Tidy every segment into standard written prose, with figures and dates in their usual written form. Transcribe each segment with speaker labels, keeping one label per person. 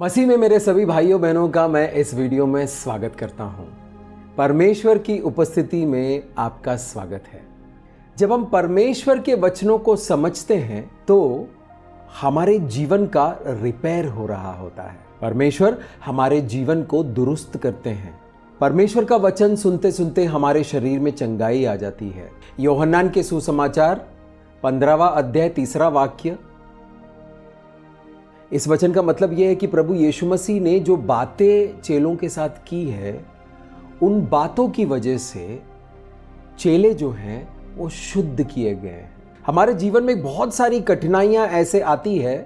Speaker 1: मसीह में मेरे सभी भाइयों बहनों का मैं इस वीडियो में स्वागत करता हूं। परमेश्वर की उपस्थिति में आपका स्वागत है। जब हम परमेश्वर के वचनों को समझते हैं तो हमारे जीवन का रिपेयर हो रहा होता है। परमेश्वर हमारे जीवन को दुरुस्त करते हैं। परमेश्वर का वचन सुनते सुनते हमारे शरीर में चंगाई आ जाती है। यूहन्ना के सुसमाचार 15वां अध्याय 3रा वाक्य। इस वचन का मतलब यह है कि प्रभु यीशु मसीह ने जो बातें चेलों के साथ की है, उन बातों की वजह से चेले जो हैं वो शुद्ध किए गए हैं। हमारे जीवन में बहुत सारी कठिनाइयां ऐसे आती है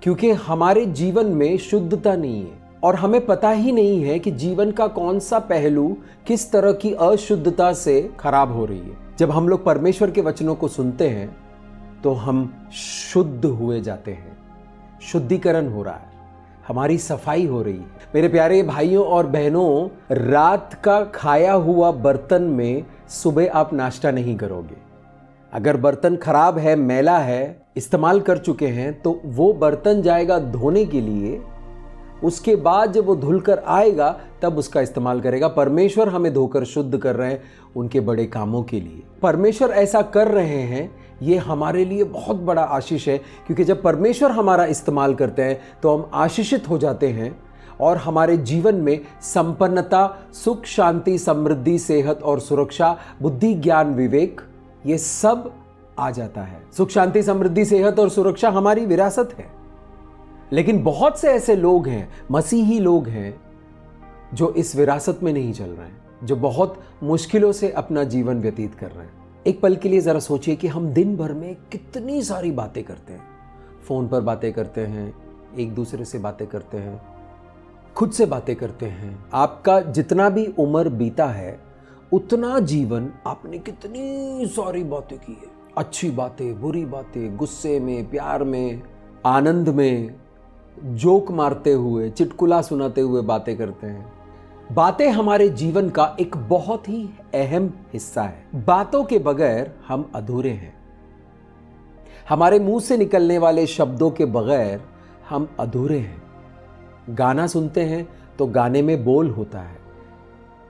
Speaker 1: क्योंकि हमारे जीवन में शुद्धता नहीं है और हमें पता ही नहीं है कि जीवन का कौन सा पहलू किस तरह की अशुद्धता से खराब हो रही है। जब हम लोग परमेश्वर के वचनों को सुनते हैं तो हम शुद्ध हुए जाते हैं, शुद्धिकरण हो रहा है, हमारी सफाई हो रही है। मेरे प्यारे भाइयों और बहनों, रात का खाया हुआ बर्तन में सुबह आप नाश्ता नहीं करोगे। अगर बर्तन खराब है, मैला है, इस्तेमाल कर चुके हैं तो वो बर्तन जाएगा धोने के लिए। उसके बाद जब वो धुलकर आएगा तब उसका इस्तेमाल करेगा। परमेश्वर हमें धोकर शुद्ध कर रहे हैं उनके बड़े कामों के लिए। परमेश्वर ऐसा कर रहे हैं, ये हमारे लिए बहुत बड़ा आशीष है, क्योंकि जब परमेश्वर हमारा इस्तेमाल करते हैं तो हम आशीषित हो जाते हैं और हमारे जीवन में संपन्नता, सुख, शांति, समृद्धि, सेहत और सुरक्षा, बुद्धि, ज्ञान, विवेक, ये सब आ जाता है। सुख, शांति, समृद्धि, सेहत और सुरक्षा हमारी विरासत है। लेकिन बहुत से ऐसे लोग हैं, मसीही लोग हैं, जो इस विरासत में नहीं चल रहे हैं, जो बहुत मुश्किलों से अपना जीवन व्यतीत कर रहे हैं। एक पल के लिए जरा सोचिए कि हम दिन भर में कितनी सारी बातें करते हैं। फोन पर बातें करते हैं, एक दूसरे से बातें करते हैं, खुद से बातें करते हैं। आपका जितना भी उम्र बीता है उतना जीवन आपने कितनी सारी बातें की है। अच्छी बातें, बुरी बातें, गुस्से में, प्यार में, आनंद में, जोक मारते हुए, चुटकुला सुनाते हुए बातें करते हैं। बातें हमारे जीवन का एक बहुत ही अहम हिस्सा है। बातों के बगैर हम अधूरे हैं। हमारे मुंह से निकलने वाले शब्दों के बगैर हम अधूरे हैं। गाना सुनते हैं तो गाने में बोल होता है।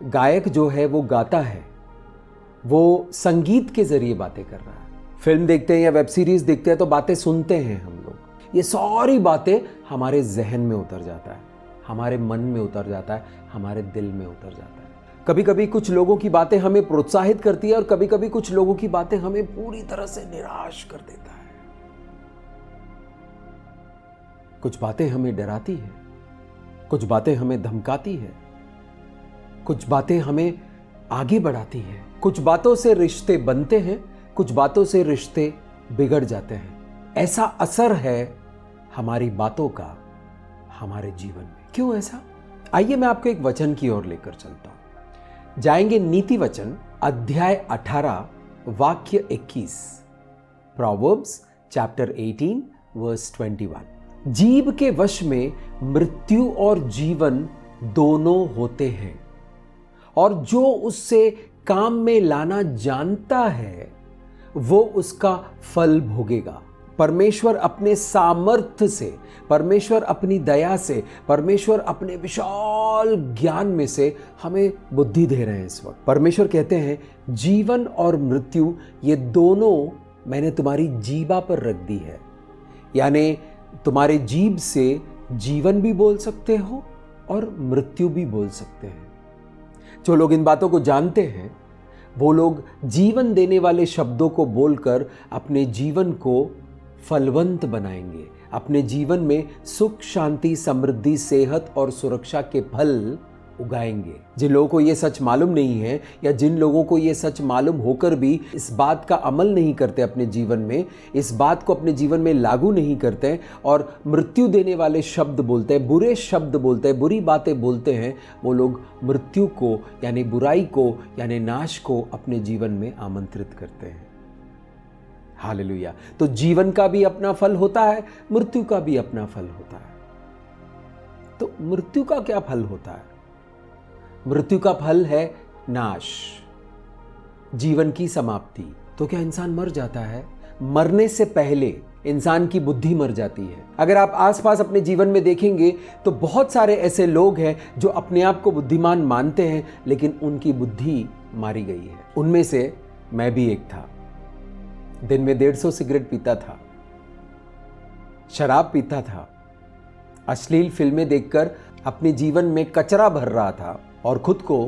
Speaker 1: गायक जो है वो गाता है, वो संगीत के जरिए बातें कर रहा है। फिल्म देखते हैं या वेब सीरीज देखते हैं तो बातें सुनते हैं हम लोग। ये सारी बातें हमारे जहन में उतर जाता है, हमारे मन में उतर जाता है, हमारे दिल में उतर जाता है। कभी कभी कुछ लोगों की बातें हमें प्रोत्साहित करती है और कभी कभी कुछ लोगों की बातें हमें पूरी तरह से निराश कर देता है। कुछ बातें हमें डराती है, कुछ बातें हमें धमकाती है, कुछ बातें हमें आगे बढ़ाती है। कुछ बातों से रिश्ते बनते हैं, कुछ बातों से रिश्ते बिगड़ जाते हैं। ऐसा असर है हमारी बातों का हमारे जीवन में। क्यों ऐसा? आइए मैं आपको एक वचन की ओर लेकर चलता हूं। जाएंगे नीति वचन अध्याय 18 वाक्य 21। Proverbs chapter 18 verse 21। जीभ के वश में मृत्यु और जीवन दोनों होते हैं, और जो उससे काम में लाना जानता है वो उसका फल भोगेगा। परमेश्वर अपने सामर्थ्य से, परमेश्वर अपनी दया से, परमेश्वर अपने विशाल ज्ञान में से हमें बुद्धि दे रहे हैं इस वक्त। परमेश्वर कहते हैं जीवन और मृत्यु ये दोनों मैंने तुम्हारी जीभा पर रख दी है। यानी तुम्हारे जीभ से जीवन भी बोल सकते हो और मृत्यु भी बोल सकते हैं। जो लोग इन बातों को जानते हैं वो लोग जीवन देने वाले शब्दों को बोलकर अपने जीवन को फलवंत बनाएंगे। अपने जीवन में सुख, शांति, समृद्धि, सेहत और सुरक्षा के फल उगाएंगे। जिन लोगों को ये सच मालूम नहीं है या जिन लोगों को ये सच मालूम होकर भी इस बात का अमल नहीं करते अपने जीवन में, इस बात को अपने जीवन में लागू नहीं करते और मृत्यु देने वाले शब्द बोलते हैं, बुरे शब्द बोलते हैं, बुरी बातें बोलते हैं, वो लोग मृत्यु को यानी बुराई को यानी नाश को अपने जीवन में आमंत्रित करते हैं। हालेलुया। तो जीवन का भी अपना फल होता है, मृत्यु का भी अपना फल होता है। तो मृत्यु का क्या फल होता है? मृत्यु का फल है नाश, जीवन की समाप्ति। तो क्या इंसान मर जाता है? मरने से पहले इंसान की बुद्धि मर जाती है। अगर आप आसपास अपने जीवन में देखेंगे तो बहुत सारे ऐसे लोग हैं जो अपने आप को बुद्धिमान मानते हैं, लेकिन उनकी बुद्धि मारी गई है। उनमें से मैं भी एक था। दिन में 150 सिगरेट पीता था, शराब पीता था, अश्लील फिल्में देखकर अपने जीवन में कचरा भर रहा था और खुद को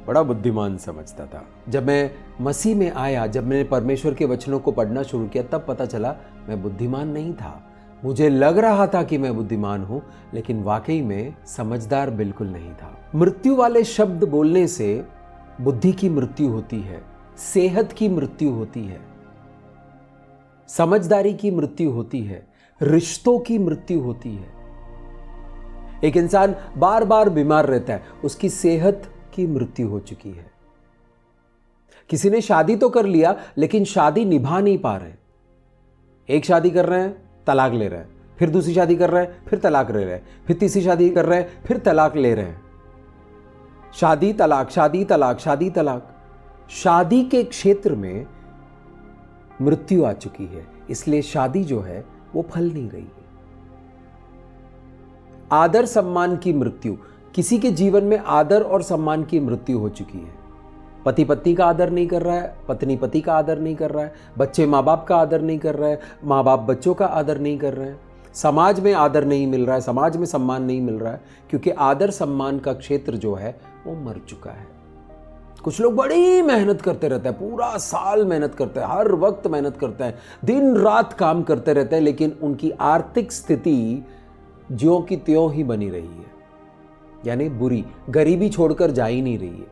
Speaker 1: बड़ा बुद्धिमान समझता था। जब मैं मसीह में आया, जब मैंने परमेश्वर के वचनों को पढ़ना शुरू किया, तब पता चला मैं बुद्धिमान नहीं था। मुझे लग रहा था कि मैं बुद्धिमान हूं, लेकिन वाकई में समझदार बिल्कुल नहीं था। मृत्यु वाले शब्द बोलने से बुद्धि की मृत्यु होती है, सेहत की मृत्यु होती है, समझदारी की मृत्यु होती है, रिश्तों की मृत्यु होती है। एक इंसान बार बार बीमार रहता है, उसकी सेहत की मृत्यु हो चुकी है। किसी ने शादी तो कर लिया, लेकिन शादी निभा नहीं पा रहे। एक शादी कर रहे हैं, तलाक ले रहे हैं, फिर दूसरी शादी कर रहे हैं, फिर तलाक ले रहे हैं, फिर तीसरी शादी कर रहे हैं, फिर तलाक ले रहे हैं। शादी तलाक, शादी तलाक, शादी तलाक। शादी के क्षेत्र में मृत्यु आ चुकी है, इसलिए शादी जो है वो फल नहीं रही है। आदर सम्मान की मृत्यु, किसी के जीवन में आदर और सम्मान की मृत्यु हो चुकी है। पति पत्नी का आदर नहीं कर रहा है, पत्नी पति का आदर नहीं कर रहा है, बच्चे माँ बाप का आदर नहीं कर रहे हैं, माँ बाप बच्चों का आदर नहीं कर रहे हैं। समाज में आदर नहीं मिल रहा है, समाज में सम्मान नहीं मिल रहा है, क्योंकि आदर सम्मान का क्षेत्र जो है वो मर चुका है। कुछ लोग बड़ी मेहनत करते रहते हैं, पूरा साल मेहनत करते हैं, हर वक्त मेहनत करते हैं, दिन रात काम करते रहते हैं, लेकिन उनकी आर्थिक स्थिति ज्यों की त्यों ही बनी रही है, यानी बुरी, गरीबी छोड़कर जा ही नहीं रही है,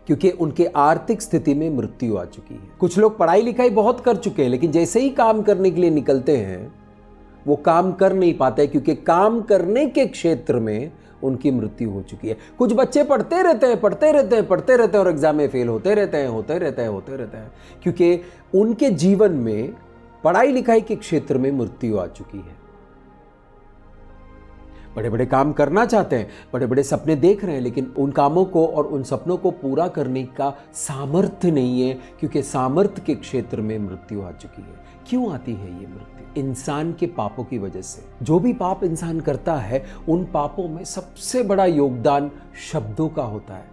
Speaker 1: क्योंकि उनके आर्थिक स्थिति में मृत्यु आ चुकी है। कुछ लोग पढ़ाई लिखाई बहुत कर चुके हैं, लेकिन जैसे ही काम करने के लिए निकलते हैं वो काम कर नहीं पाते, क्योंकि काम करने के क्षेत्र में उनकी मृत्यु हो चुकी है। कुछ बच्चे पढ़ते रहते हैं और एग्जाम में फेल होते रहते हैं, क्योंकि उनके जीवन में पढ़ाई लिखाई के क्षेत्र में मृत्यु आ चुकी है। बड़े बड़े काम करना चाहते हैं, बड़े बड़े सपने देख रहे हैं, लेकिन उन कामों को और उन सपनों को पूरा करने का सामर्थ्य नहीं है, क्योंकि सामर्थ्य के क्षेत्र में मृत्यु आ चुकी है। क्यों आती है ये मृत्यु? इंसान के पापों की वजह से। जो भी पाप इंसान करता है, उन पापों में सबसे बड़ा योगदान शब्दों का होता है।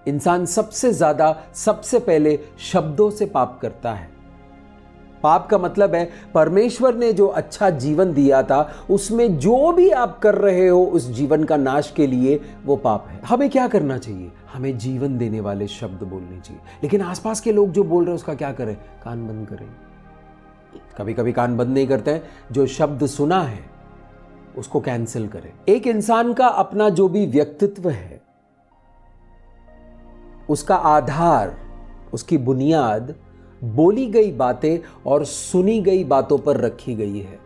Speaker 1: इंसान सबसे ज्यादा, सबसे पहले शब्दों से पाप करता है। पाप का मतलब है परमेश्वर ने जो अच्छा जीवन दिया था, उसमें जो भी आप कर रहे हो उस जीवन का नाश के लिए, वो पाप है। हमें क्या करना चाहिए? हमें जीवन देने वाले शब्द बोलने चाहिए। लेकिन आसपास के लोग जो बोल रहे हैं उसका क्या करें? कान बंद करें। कभी कभी कान बंद नहीं करते हैं, जो शब्द सुना है उसको कैंसिल करें। एक इंसान का अपना जो भी व्यक्तित्व है, उसका आधार, उसकी बुनियाद बोली गई बातें और सुनी गई बातों पर रखी गई है।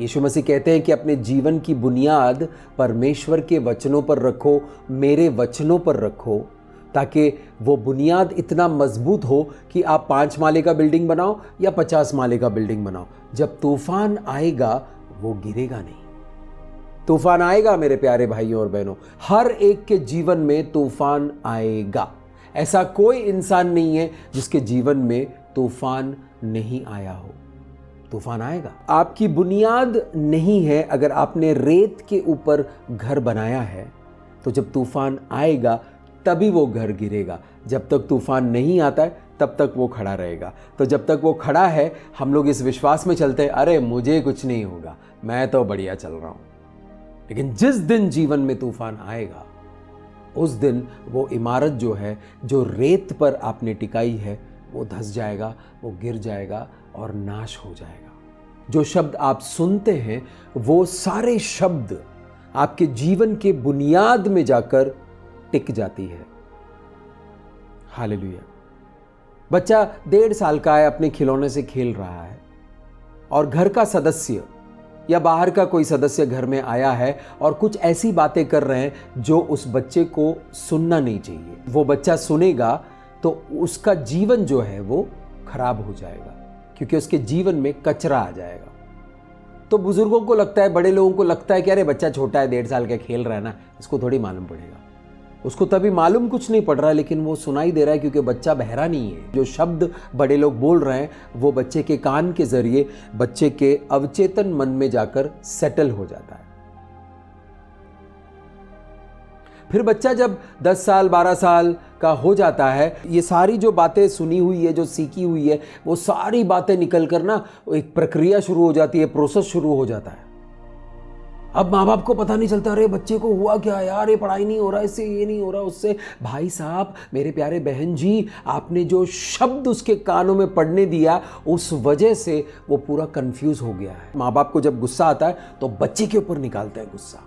Speaker 1: यीशु मसीह कहते हैं कि अपने जीवन की बुनियाद परमेश्वर के वचनों पर रखो, मेरे वचनों पर रखो, ताकि वो बुनियाद इतना मजबूत हो कि आप 5 माले का बिल्डिंग बनाओ या 50 माले का बिल्डिंग बनाओ, जब तूफान आएगा वो गिरेगा नहीं। तूफान आएगा मेरे प्यारे भाइयों और बहनों, हर एक के जीवन में तूफान आएगा। ऐसा कोई इंसान नहीं है जिसके जीवन में तूफान नहीं आया हो। तूफान आएगा। आपकी बुनियाद नहीं है, अगर आपने रेत के ऊपर घर बनाया है तो जब तूफान आएगा तभी वो घर गिरेगा। जब तक तूफान नहीं आता है तब तक वो खड़ा रहेगा। तो जब तक वो खड़ा है, हम लोग इस विश्वास में चलते हैं, अरे मुझे कुछ नहीं होगा, मैं तो बढ़िया चल रहा हूं। लेकिन जिस दिन जीवन में तूफान आएगा, उस दिन वो इमारत जो है, जो रेत पर आपने टिकाई है, वो धंस जाएगा, वो गिर जाएगा और नाश हो जाएगा। जो शब्द आप सुनते हैं, वो सारे शब्द आपके जीवन के बुनियाद में जाकर टिक जाती है। हालेलुया। बच्चा 1.5 साल का है, अपने खिलौने से खेल रहा है, और घर का सदस्य या बाहर का कोई सदस्य घर में आया है और कुछ ऐसी बातें कर रहे हैं जो उस बच्चे को सुनना नहीं चाहिए। वो बच्चा सुनेगा तो उसका जीवन जो है वो खराब हो जाएगा, क्योंकि उसके जीवन में कचरा आ जाएगा। तो बुजुर्गों को लगता है, बड़े लोगों को लगता है कि अरे बच्चा छोटा है, 1.5 साल का खेल रहा है ना, इसको थोड़ी मालूम पड़ेगा। उसको तभी मालूम कुछ नहीं पड़ रहा है, लेकिन वो सुनाई दे रहा है क्योंकि बच्चा बहरा नहीं है। जो शब्द बड़े लोग बोल रहे हैं वो बच्चे के कान के जरिए बच्चे के अवचेतन मन में जाकर सेटल हो जाता है। फिर बच्चा जब 10 साल 12 साल का हो जाता है, ये सारी जो बातें सुनी हुई है, जो सीखी हुई है, वो सारी बातें निकल कर ना एक प्रक्रिया शुरू हो जाती है, प्रोसेस शुरू हो जाता है। अब माँ बाप को पता नहीं चलता, अरे बच्चे को हुआ क्या यार, ये पढ़ाई नहीं हो रहा, इससे ये नहीं हो रहा, उससे। भाई साहब, मेरे प्यारे बहन जी, आपने जो शब्द उसके कानों में पड़ने दिया, उस वजह से वो पूरा कंफ्यूज हो गया है। माँ बाप को जब गुस्सा आता है तो बच्चे के ऊपर निकालते हैं गुस्सा,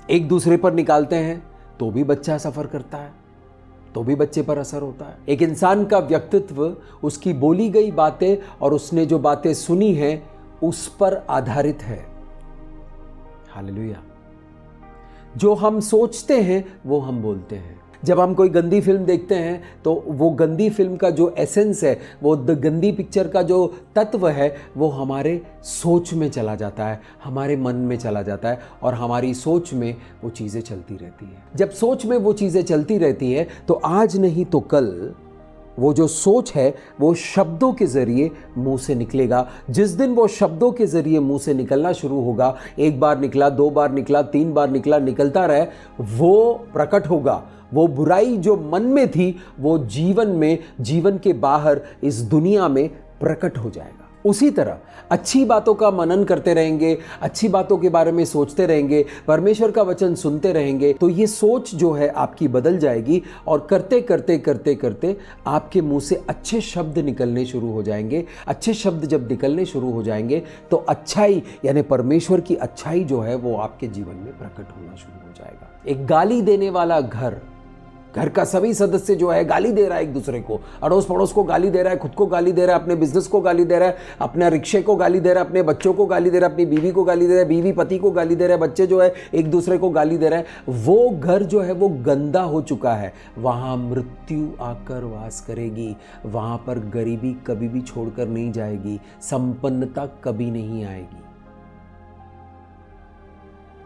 Speaker 1: एक दूसरे पर निकालते हैं तो भी बच्चा सफर करता है, तो भी बच्चे पर असर होता है। एक इंसान का व्यक्तित्व उसकी बोली गई बातें और उसने जो बातें सुनी हैं उस पर आधारित है। हालेलुया। जो हम सोचते हैं वो हम बोलते हैं। जब हम कोई गंदी फिल्म देखते हैं तो वो गंदी फिल्म का जो एसेंस है, वो गंदी पिक्चर का जो तत्व है, वो हमारे सोच में चला जाता है, हमारे मन में चला जाता है और हमारी सोच में वो चीज़ें चलती रहती हैं। जब सोच में वो चीज़ें चलती रहती हैं तो आज नहीं तो कल वो जो सोच है वो शब्दों के ज़रिए मुंह से निकलेगा। जिस दिन वो शब्दों के ज़रिए मुंह से निकलना शुरू होगा, एक बार निकला, 2 बार निकला, 3 बार निकला, निकलता रहे, वो प्रकट होगा। वो बुराई जो मन में थी वो जीवन में, जीवन के बाहर इस दुनिया में प्रकट हो जाएगा। उसी तरह अच्छी बातों का मनन करते रहेंगे, अच्छी बातों के बारे में सोचते रहेंगे, परमेश्वर का वचन सुनते रहेंगे, तो ये सोच जो है आपकी बदल जाएगी और करते करते करते करते आपके मुंह से अच्छे शब्द निकलने शुरू हो जाएंगे। अच्छे शब्द जब निकलने शुरू हो जाएंगे तो अच्छाई यानी परमेश्वर की अच्छाई जो है वो आपके जीवन में प्रकट होना शुरू हो जाएगा। एक गाली देने वाला घर का सभी सदस्य जो है गाली दे रहा है एक दूसरे को, अड़ोस पड़ोस को गाली दे रहा है, खुद को गाली दे रहा है, अपने बिजनेस को गाली दे रहा है, अपने रिक्शे को गाली दे रहा है, अपने बच्चों को गाली दे रहा है, अपनी बीवी को गाली दे रहा है, बीवी पति को गाली दे रहा है, बच्चे जो है एक दूसरे को गाली दे रहा है, वो घर जो है वो गंदा हो चुका है। वहां मृत्यु आकर वास करेगी, वहां पर गरीबी कभी भी छोड़कर नहीं जाएगी, संपन्नता कभी नहीं आएगी।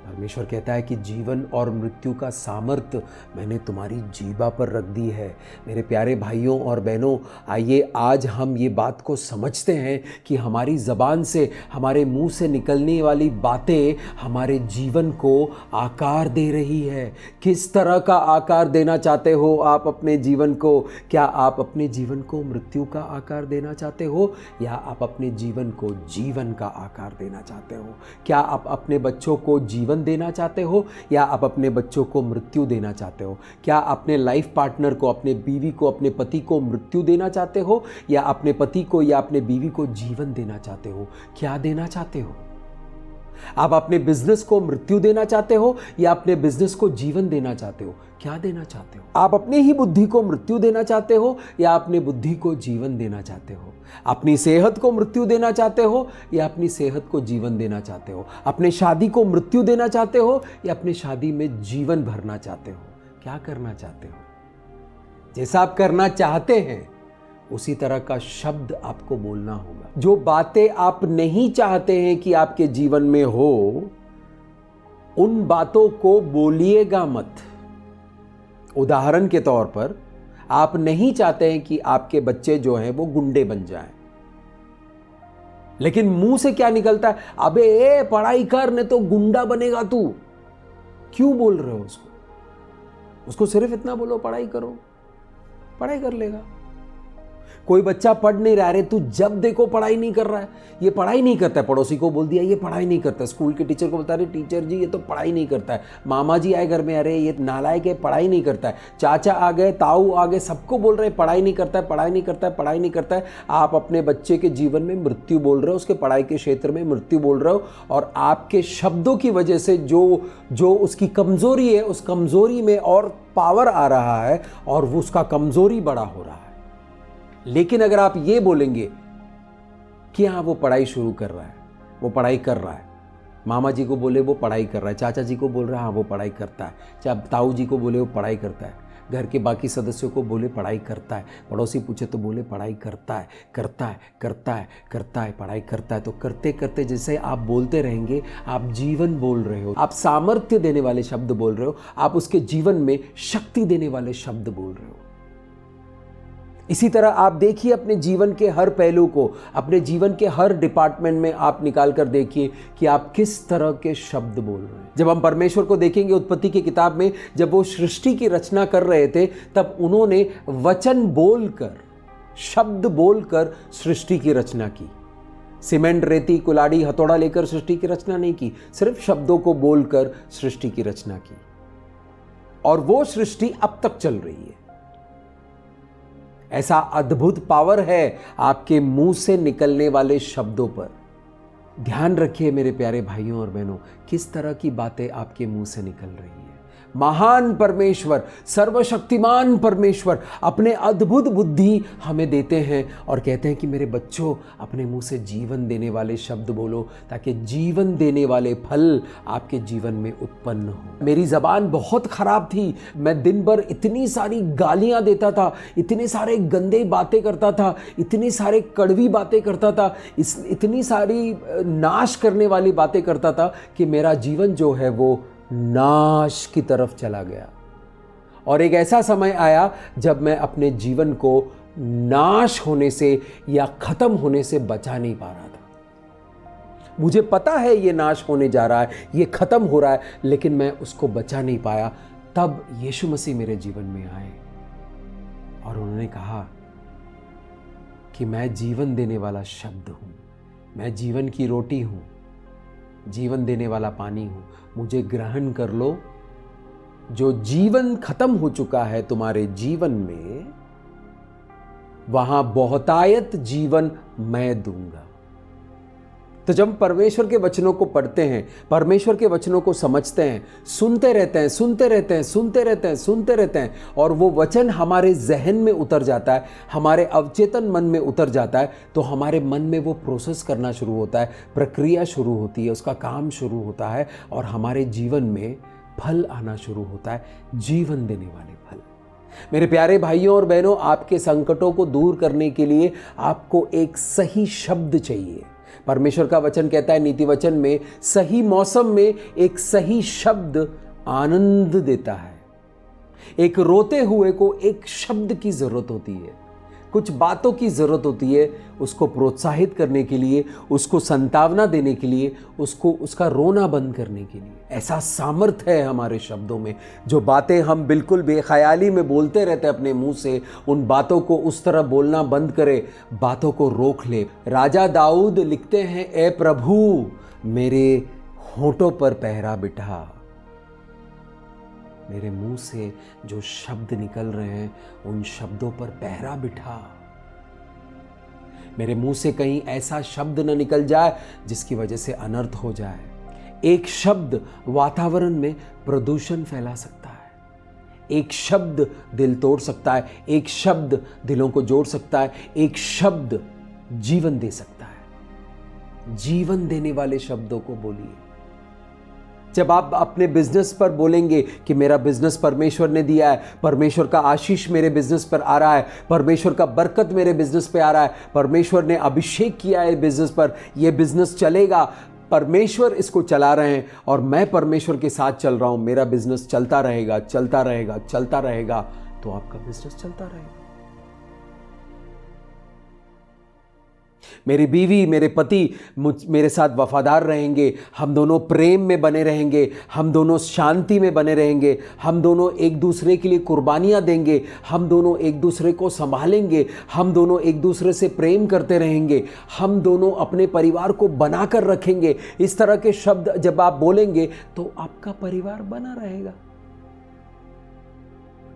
Speaker 1: परमेश्वर कहता है कि जीवन और मृत्यु का सामर्थ्य मैंने तुम्हारी जीभा पर रख दी है। मेरे प्यारे भाइयों और बहनों, आइए आज हम ये बात को समझते हैं कि हमारी ज़बान से, हमारे मुंह से निकलने वाली बातें हमारे जीवन को आकार दे रही है। किस तरह का आकार देना चाहते हो आप अपने जीवन को? क्या आप अपने जीवन को मृत्यु का आकार देना चाहते हो या आप अपने जीवन को जीवन का आकार देना चाहते हो? क्या आप अपने बच्चों को जीवन देना चाहते हो या आप अपने बच्चों को मृत्यु देना चाहते हो? क्या अपने लाइफ पार्टनर को, अपने बीवी को, अपने पति को मृत्यु देना चाहते हो या अपने पति को या अपने बीवी को जीवन देना चाहते हो? क्या देना चाहते हो? आप अपने बिजनेस को मृत्यु देना चाहते हो या अपने बिजनेस को जीवन देना चाहते हो? क्या देना चाहते हो? आप अपने ही बुद्धि को मृत्यु देना चाहते हो या अपने बुद्धि को जीवन देना चाहते हो? अपनी सेहत को मृत्यु देना चाहते हो या अपनी सेहत को जीवन देना चाहते हो? अपने शादी को मृत्यु देना चाहते हो या अपने शादी में जीवन भरना चाहते हो? क्या करना चाहते हो? जैसा आप करना चाहते हैं उसी तरह का शब्द आपको बोलना होगा। जो बातें आप नहीं चाहते हैं कि आपके जीवन में हो, उन बातों को बोलिएगा मत। उदाहरण के तौर पर, आप नहीं चाहते हैं कि आपके बच्चे जो हैं वो गुंडे बन जाएं, लेकिन मुंह से क्या निकलता है? अबे ए पढ़ाई कर, नहीं तो गुंडा बनेगा तू। क्यों बोल रहे हो उसको सिर्फ इतना बोलो पढ़ाई करो, पढ़ाई कर लेगा। कोई बच्चा पढ़ नहीं रहा, अरे तू जब देखो पढ़ाई नहीं कर रहा है, ये पढ़ाई नहीं करता है। पड़ोसी को बोल दिया ये पढ़ाई नहीं करता है। स्कूल के टीचर को बता रहे टीचर जी ये तो पढ़ाई नहीं करता है। मामा जी आए घर में, अरे ये नालायक है, पढ़ाई नहीं करता है। चाचा आ गए, ताऊ आ गए, सबको बोल रहे पढ़ाई नहीं करता है, पढ़ाई नहीं करता है, पढ़ाई नहीं करता है। आप अपने बच्चे के जीवन में मृत्यु बोल रहे हो, उसके पढ़ाई के क्षेत्र में मृत्यु बोल रहे हो, और आपके शब्दों की वजह से जो उसकी कमजोरी है, उस कमजोरी में और पावर आ रहा है और वो उसका कमजोरी बड़ा हो रहा है। लेकिन अगर आप ये बोलेंगे कि हाँ वो पढ़ाई शुरू कर रहा है, वो पढ़ाई कर रहा है, मामा जी को बोले वो पढ़ाई कर रहा है, चाचा जी को बोल रहा है हाँ वो पढ़ाई करता है, चाहे ताऊ जी को बोले वो पढ़ाई करता है, घर के बाकी सदस्यों को बोले पढ़ाई करता है, पड़ोसी पूछे तो बोले पढ़ाई करता है, करता है, करता है, करता है, पढ़ाई करता है। तो करते करते जैसे आप बोलते रहेंगे, आप जीवन बोल रहे हो, आप सामर्थ्य देने वाले शब्द बोल रहे हो, आप उसके जीवन में शक्ति देने वाले शब्द बोल रहे हो। इसी तरह आप देखिए अपने जीवन के हर पहलू को, अपने जीवन के हर डिपार्टमेंट में आप निकाल कर देखिए कि आप किस तरह के शब्द बोल रहे हैं। जब हम परमेश्वर को देखेंगे उत्पत्ति की किताब में, जब वो सृष्टि की रचना कर रहे थे, तब उन्होंने वचन बोलकर, शब्द बोलकर सृष्टि की रचना की। सीमेंट, रेती, कुल्हाड़ी, हथौड़ा लेकर सृष्टि की रचना नहीं की, सिर्फ शब्दों को बोलकर सृष्टि की रचना की। और वो सृष्टि अब तक चल रही है। ऐसा अद्भुत पावर है आपके मुंह से निकलने वाले शब्दों पर। ध्यान रखिए मेरे प्यारे भाइयों और बहनों, किस तरह की बातें आपके मुंह से निकल रही है। महान परमेश्वर, सर्वशक्तिमान परमेश्वर अपने अद्भुत बुद्धि हमें देते हैं और कहते हैं कि मेरे बच्चों, अपने मुंह से जीवन देने वाले शब्द बोलो, ताकि जीवन देने वाले फल आपके जीवन में उत्पन्न हो। मेरी जबान बहुत खराब थी, मैं दिन भर इतनी सारी गालियां देता था, इतने सारे गंदे बातें करता था, इतनी सारे कड़वी बातें करता था, इतनी सारी नाश करने वाली बातें करता था कि मेरा जीवन जो है वो नाश की तरफ चला गया। और एक ऐसा समय आया जब मैं अपने जीवन को नाश होने से या खत्म होने से बचा नहीं पा रहा था। मुझे पता है ये नाश होने जा रहा है, ये खत्म हो रहा है, लेकिन मैं उसको बचा नहीं पाया। तब यीशु मसीह मेरे जीवन में आए और उन्होंने कहा कि मैं जीवन देने वाला शब्द हूं, मैं जीवन की रोटी हूं, जीवन देने वाला पानी हूं, मुझे ग्रहण कर लो। जो जीवन खत्म हो चुका है तुम्हारे जीवन में, वहां बहुतायत जीवन मैं दूंगा। तो जब परमेश्वर के वचनों को पढ़ते हैं, परमेश्वर के वचनों को समझते हैं, सुनते रहते हैं, सुनते रहते हैं, सुनते रहते हैं, सुनते रहते हैं, और वो वचन हमारे जहन में उतर जाता है, हमारे अवचेतन मन में उतर जाता है, तो हमारे मन में वो प्रोसेस करना शुरू होता है, प्रक्रिया शुरू होती है, उसका काम शुरू होता है, और हमारे जीवन में फल आना शुरू होता है, जीवन देने वाले फल। मेरे प्यारे भाइयों और बहनों, आपके संकटों को दूर करने के लिए आपको एक सही शब्द चाहिए। परमेश्वर का वचन कहता है नीति वचन में, सही मौसम में एक सही शब्द आनंद देता है। एक रोते हुए को एक शब्द की जरूरत होती है, कुछ बातों की जरूरत होती है, उसको प्रोत्साहित करने के लिए, उसको संतावना देने के लिए, उसको उसका रोना बंद करने के लिए। ऐसा सामर्थ्य है हमारे शब्दों में। जो बातें हम बिल्कुल बेख्याली में बोलते रहते हैं अपने मुंह से, उन बातों को उस तरह बोलना बंद करें, बातों को रोक ले। राजा दाऊद लिखते हैं, ए प्रभु मेरे होठों पर पहरा बिठा। मेरे मुंह से जो शब्द निकल रहे हैं, उन शब्दों पर पहरा बिठा। मेरे मुंह से कहीं ऐसा शब्द न निकल जाए जिसकी वजह से अनर्थ हो जाए। एक शब्द वातावरण में प्रदूषण फैला सकता है, एक शब्द दिल तोड़ सकता है, एक शब्द दिलों को जोड़ सकता है, एक शब्द जीवन दे सकता है। जीवन देने वाले शब्दों को बोलिए। जब आप अपने बिजनेस पर बोलेंगे कि मेरा बिजनेस परमेश्वर ने दिया है, परमेश्वर का आशीष मेरे बिजनेस पर आ रहा है, परमेश्वर का बरकत मेरे बिजनेस पे आ रहा है, परमेश्वर ने अभिषेक किया है बिजनेस पर, यह बिजनेस चलेगा, परमेश्वर इसको चला रहे हैं और मैं परमेश्वर के साथ चल रहा हूं, मेरा बिजनेस चलता रहेगा, चलता रहेगा, चलता रहेगा, तो आपका बिजनेस चलता रहेगा। मेरी बीवी, मेरे पति मेरे साथ वफादार रहेंगे, हम दोनों प्रेम में बने रहेंगे, हम दोनों शांति में बने रहेंगे, हम दोनों एक दूसरे के लिए कुर्बानियां देंगे, हम दोनों एक दूसरे को संभालेंगे, हम दोनों एक दूसरे से प्रेम करते रहेंगे, हम दोनों अपने परिवार को बनाकर रखेंगे। इस तरह के शब्द जब आप बोलेंगे तो आपका परिवार बना रहेगा।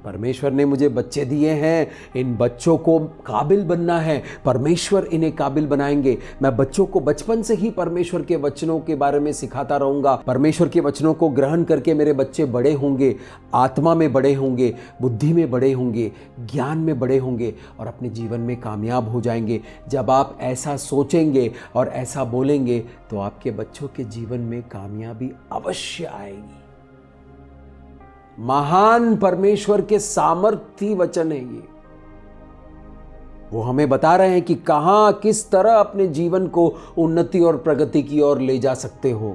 Speaker 1: परमेश्वर ने मुझे बच्चे दिए हैं, इन बच्चों को काबिल बनना है, परमेश्वर इन्हें काबिल बनाएंगे। मैं बच्चों को बचपन से ही परमेश्वर के वचनों के बारे में सिखाता रहूंगा। परमेश्वर के वचनों को ग्रहण करके मेरे बच्चे बड़े होंगे, आत्मा में बड़े होंगे, बुद्धि में बड़े होंगे, ज्ञान में बड़े होंगे और अपने जीवन में कामयाब हो जाएंगे। जब आप ऐसा सोचेंगे और ऐसा बोलेंगे तो आपके बच्चों के जीवन में कामयाबी अवश्य आएगी। महान परमेश्वर के सामर्थी वचन है ये। वो हमें बता रहे हैं कि कहां किस तरह अपने जीवन को उन्नति और प्रगति की ओर ले जा सकते हो।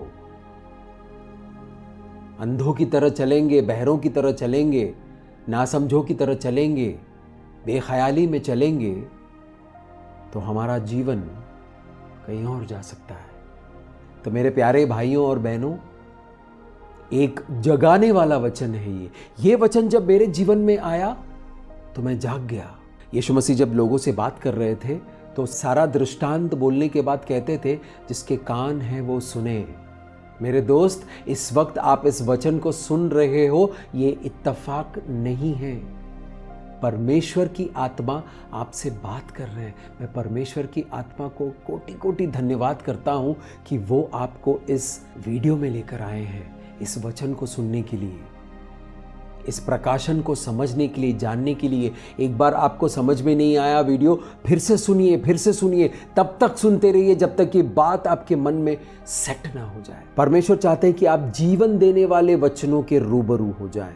Speaker 1: अंधों की तरह चलेंगे, बहरों की तरह चलेंगे, नासमझों की तरह चलेंगे, बेख्याली में चलेंगे तो हमारा जीवन कहीं और जा सकता है। तो मेरे प्यारे भाइयों और बहनों, एक जगाने वाला वचन है ये वचन जब मेरे जीवन में आया तो मैं जाग गया। यीशु मसीह जब लोगों से बात कर रहे थे तो सारा दृष्टांत बोलने के बाद कहते थे, जिसके कान हैं वो सुने। मेरे दोस्त, इस वक्त आप इस वचन को सुन रहे हो, ये इत्तेफाक नहीं है। परमेश्वर की आत्मा आपसे बात कर रहे हैं। मैं परमेश्वर की आत्मा को कोटि कोटि धन्यवाद करता हूं कि वो आपको इस वीडियो में लेकर आए हैं, इस वचन को सुनने के लिए, इस प्रकाशन को समझने के लिए, जानने के लिए। एक बार आपको समझ में नहीं आया वीडियो, फिर से सुनिए, तब तक सुनते रहिए जब तक ये बात आपके मन में सेट ना हो जाए। परमेश्वर चाहते हैं कि आप जीवन देने वाले वचनों के रूबरू हो जाएं।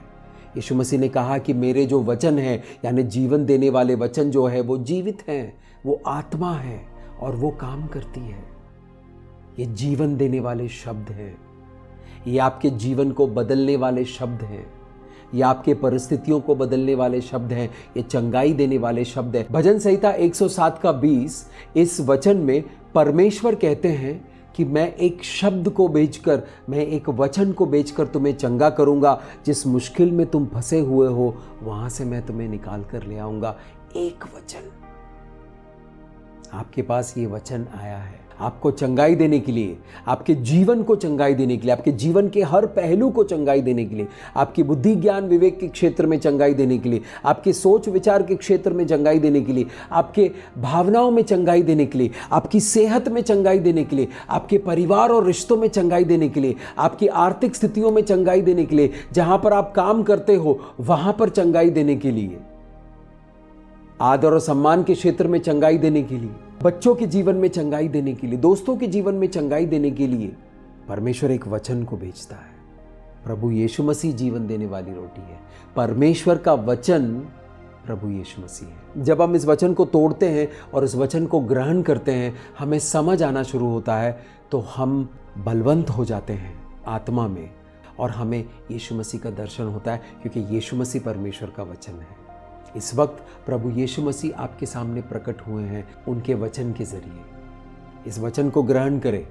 Speaker 1: यीशु मसीह ने कहा कि मेरे जो वचन है, यानी जीवन देने वाले वचन जो है वो जीवित हैं, वो आत्मा है और वो काम करती है। ये जीवन देने वाले शब्द हैं, ये आपके जीवन को बदलने वाले शब्द हैं, ये आपके परिस्थितियों को बदलने वाले शब्द हैं, ये चंगाई देने वाले शब्द हैं। भजन संहिता 107 का 20, इस वचन में परमेश्वर कहते हैं कि मैं एक शब्द को भेजकर, मैं एक वचन को भेजकर तुम्हें चंगा करूंगा। जिस मुश्किल में तुम फंसे हुए हो वहां से मैं तुम्हें निकाल कर ले आऊंगा। एक वचन, आपके पास ये वचन आया है आपको चंगाई देने के लिए, आपके जीवन को चंगाई देने के लिए, आपके जीवन के हर पहलू को चंगाई देने के लिए, आपकी बुद्धि ज्ञान विवेक के क्षेत्र में चंगाई देने के लिए, आपके सोच विचार के क्षेत्र में चंगाई देने के लिए, आपके भावनाओं में चंगाई देने के लिए, आपकी सेहत में चंगाई देने के लिए, आपके परिवार और रिश्तों में चंगाई देने के लिए, आपकी आर्थिक स्थितियों में चंगाई देने के लिए, जहां पर आप काम करते हो वहां पर चंगाई देने के लिए, आदर और सम्मान के क्षेत्र में चंगाई देने के लिए, बच्चों के जीवन में चंगाई देने के लिए, दोस्तों के जीवन में चंगाई देने के लिए परमेश्वर एक वचन को भेजता है। प्रभु यीशु मसीह जीवन देने वाली रोटी है। परमेश्वर का वचन प्रभु यीशु मसीह है। जब हम इस वचन को तोड़ते हैं और इस वचन को ग्रहण करते हैं, हमें समझ आना शुरू होता है, तो हम बलवंत हो जाते हैं आत्मा में और हमें यीशु मसीह का दर्शन होता है, क्योंकि यीशु मसीह परमेश्वर का वचन है। इस वक्त प्रभु यीशु मसीह आपके सामने प्रकट हुए हैं उनके वचन के जरिए। इस वचन को ग्रहण करें,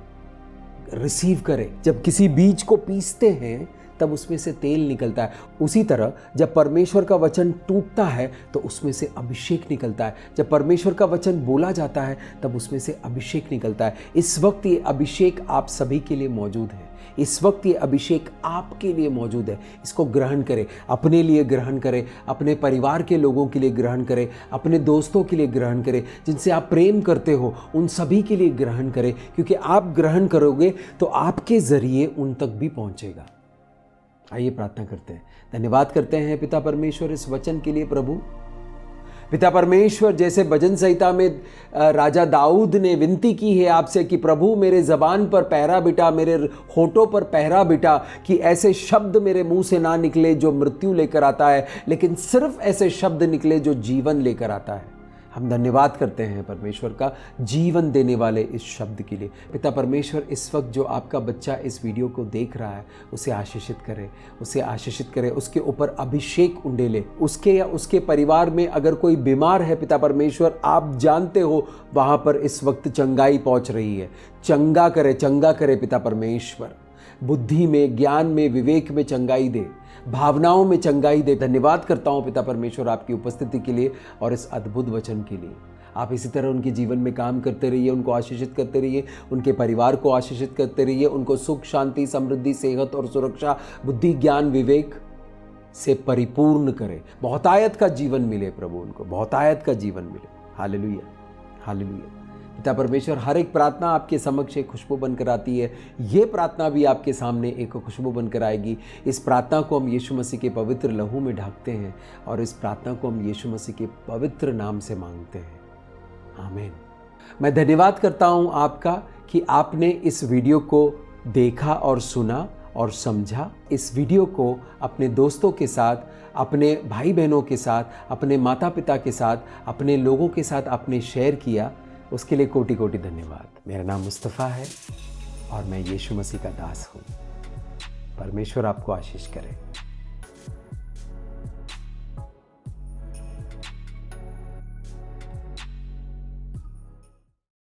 Speaker 1: रिसीव करें। जब किसी बीज को पीसते हैं तब उसमें से तेल निकलता है, उसी तरह जब परमेश्वर का वचन टूटता है तो उसमें से अभिषेक निकलता है। जब परमेश्वर का वचन बोला जाता है तब उसमें से अभिषेक निकलता है। इस वक्त ये अभिषेक आप सभी के लिए मौजूद है। इस वक्त ये अभिषेक आपके लिए मौजूद है। इसको ग्रहण करें, अपने लिए ग्रहण करें, अपने परिवार के लोगों के लिए ग्रहण करें, अपने दोस्तों के लिए ग्रहण करें, जिनसे आप प्रेम करते हो उन सभी के लिए ग्रहण करें, क्योंकि आप ग्रहण करोगे तो आपके जरिए उन तक भी पहुंचेगा। आइए प्रार्थना करते हैं। धन्यवाद करते हैं पिता परमेश्वर इस वचन के लिए। प्रभु पिता परमेश्वर, जैसे भजन संहिता में राजा दाऊद ने विनती की है आपसे कि प्रभु मेरे ज़बान पर पहरा बिठा, मेरे होठों पर पहरा बिठा, कि ऐसे शब्द मेरे मुंह से ना निकले जो मृत्यु लेकर आता है, लेकिन सिर्फ ऐसे शब्द निकले जो जीवन लेकर आता है। हम धन्यवाद करते हैं परमेश्वर का जीवन देने वाले इस शब्द के लिए। पिता परमेश्वर, इस वक्त जो आपका बच्चा इस वीडियो को देख रहा है उसे आशीषित करें, उसे आशीषित करें, उसके ऊपर अभिषेक उंडेले। उसके या उसके परिवार में अगर कोई बीमार है पिता परमेश्वर, आप जानते हो वहाँ पर इस वक्त चंगाई पहुँच रही है। चंगा करे पिता परमेश्वर। बुद्धि में, ज्ञान में, विवेक में चंगाई दे, भावनाओं में चंगाई दे। धन्यवाद करता हूं पिता परमेश्वर आपकी उपस्थिति के लिए और इस अद्भुत वचन के लिए। आप इसी तरह उनके जीवन में काम करते रहिए, उनको आशीषित करते रहिए, उनके परिवार को आशीषित करते रहिए, उनको सुख, शांति, समृद्धि, सेहत और सुरक्षा, बुद्धि, ज्ञान, विवेक से परिपूर्ण करें। बहुतायत का जीवन मिले प्रभु, उनको बहुतायत का जीवन मिले। Hallelujah, hallelujah. पिता परमेश्वर, हर एक प्रार्थना आपके समक्ष एक खुशबू बनकर आती है। ये प्रार्थना भी आपके सामने एक खुशबू बनकर आएगी। इस प्रार्थना को हम यीशु मसीह के पवित्र लहू में ढाकते हैं और इस प्रार्थना को हम यीशु मसीह के पवित्र नाम से मांगते हैं। आमीन। मैं धन्यवाद करता हूं आपका कि आपने इस वीडियो को देखा और सुना और समझा। इस वीडियो को अपने दोस्तों के साथ, अपने भाई बहनों के साथ, अपने माता पिता के साथ, अपने लोगों के साथ आपने शेयर किया, उसके लिए कोटि कोटि धन्यवाद। मेरा नाम मुस्तफ़ा है और मैं यीशु मसीह का दास हूँ। परमेश्वर आपको आशीष करे।